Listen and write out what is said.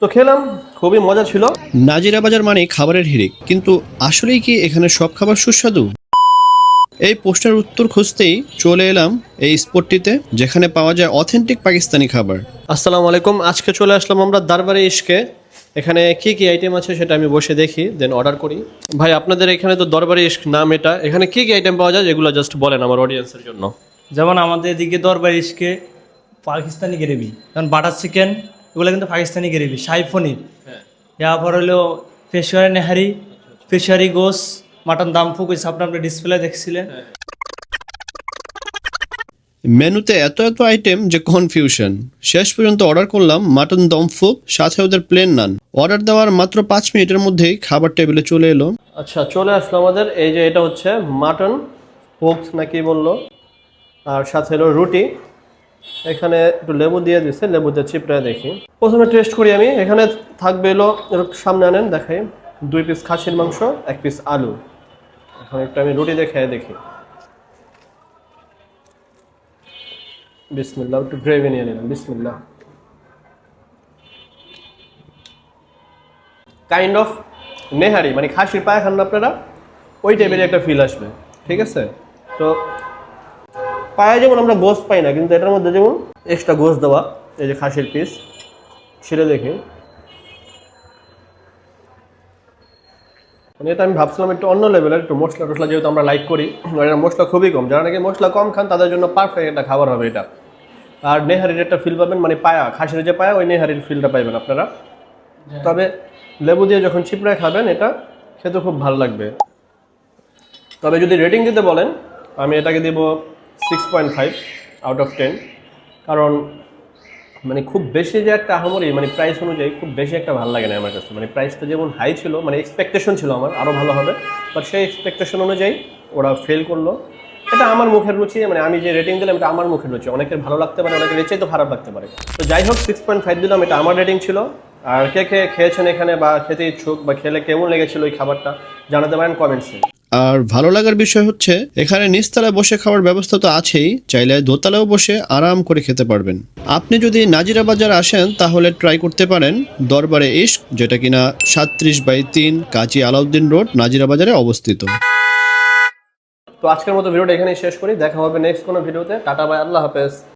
তো খেলাম, খুবই মজা ছিল। নাজিরা বাজার মানে খাবারের হিড়িক, কিন্তু আসলেই কি এখানে সব খাবার সুস্বাদু? এই প্রশ্নের উত্তর খুঁজতেই চলে এলাম এই স্পটটিতে, যেখানে পাওয়া যায় অথেন্টিক পাকিস্তানি খাবার। আসসালামু আলাইকুম, আজকে চলে আসলাম আমরা দরবারে ইশকে। এখানে কি কি আইটেম আছে সেটা আমি বসে দেখি, দেন অর্ডার করি। ভাই, আপনাদের এখানে তো দরবারে ইশক নাম এটা, এখানে কি কি আইটেম পাওয়া যায় এগুলো জাস্ট বলেন আমার অডিয়েন্সের জন্য। যেমন আমাদের এদিকে দরবার ইস্কে পাকিস্তানি গ্রেভি, যেমন বাটার চিকেন, এগুলো কিন্তু পাকিস্তানি গ্রেভি, শাহি পনির, এরপর হলো ফিশারি নেহারি, ফিশারি গোস, মাটন দাম ফুক, আপনার ডিসপ্লে দেখছিলেন। মেনুতে এত এত আইটেম যে কনফিউশন। শেষ পর্যন্ত অর্ডার করলাম মাটন দম ফুক, সাথে ওদের প্লেন নান। অর্ডার দেওয়ার মাত্র 5 মিনিটের মধ্যেই খাবার টেবিলে চলে এলো। আচ্ছা, চলে আসলো আমাদের এই যে এটা হচ্ছে মাটন পোক নাকি বললো, আর সাথে হলো রুটি। এখানে একটু লেবু দিয়ে দিচ্ছে, লেবু দিয়ে চিপড়ে দেখি। প্রথমে টেস্ট করি আমি। এখানে থাকবে এলো, এরকম সামনে আনেন দেখাই, 2 পিস খাসির মাংস, 1 পিস আলু। এখন একটু আমি রুটি দেখে দেখি। বিসমিল্লাহ, একটু গ্রেভি নিয়ে নিলাম, বিসমিল্লাহ। কাইন্ড অফ নেহারি, মানে খাসির পায়া খান না আপনারা, ওই টাইপের একটা ফিল আসবে। ঠিক আছে, তো পায়ে যেমন আমরা গোস্ত পাই না, কিন্তু এটার মধ্যে যেমন এক্সট্রা গোস্ত দেওয়া, এই যে খাসির পিস, ছিঁড়ে দেখি। মানে এটা আমি ভাবছিলাম একটু অন্য লেভেলের, একটু মশলা টশলা যেহেতু আমরা লাইক করি, এটার মশলা খুবই কম। যারা নাকি মশলা কম খান তাদের জন্য পারফেক্ট একটা খাবার হবে এটা। আর নেহারির একটা ফিল পাবেন, মানে পায়া, খাসির যে পায়া, ওই নেহারির ফিলটা পাইবেন আপনারা। তবে লেবু দিয়ে যখন চিপড়ায় খাবেন এটা খেতে খুব ভালো লাগবে। তবে যদি রেটিং দিতে বলেন, আমি এটাকে দিব 6.5 আউট অফ 10। কারণ মানে খুব বেশি যে একটা আহামরি, মানে প্রাইস অনুযায়ী খুব বেশি একটা ভালো লাগে না আমার কাছে। মানে প্রাইসটা যেমন হাই ছিল, মানে এক্সপেকটেশন ছিল আমার আরও ভালো হবে, বাট সেই এক্সপেকটেশন অনুযায়ী ওরা ফেল করলো। এটা আমার মুখের রুচি, মানে আমি যে রেটিং দিলাম এটা আমার মুখের রুচি। অনেকের ভালো লাগতে পারে, অনেকের এর চাইতে খারাপ লাগতে পারে। তো যাই হোক, 6.5 দিলাম, এটা আমার রেটিং ছিল। আর কে কে খেয়েছেন এখানে বা খেতে ইচ্ছুক, বা খেলে কেমন লেগেছিল ওই খাবারটা, জানাতে পারেন কমেন্টসে। আর ভালো লাগার বিষয় হচ্ছে এখানে নিচতলায় বসে খাওয়ার ব্যবস্থা তো আছেই, চাইলে দোতলায়ও বসে আরাম করে খেতে পারবেন। আপনি যদি নাজিরা বাজার আসেন তাহলে ট্রাই করতে পারেন দরবারে ইশক, যেটা কিনা 37/3 কাজী আলাউদ্দিন রোড, নাজিরা বাজারে অবস্থিত। তো আজকের মতো ভিডিওটা এখানেই শেষ করি, দেখা হবে নেক্সট কোনো ভিডিওতে। টাটা, বাই, আল্লাহ হাফেজ।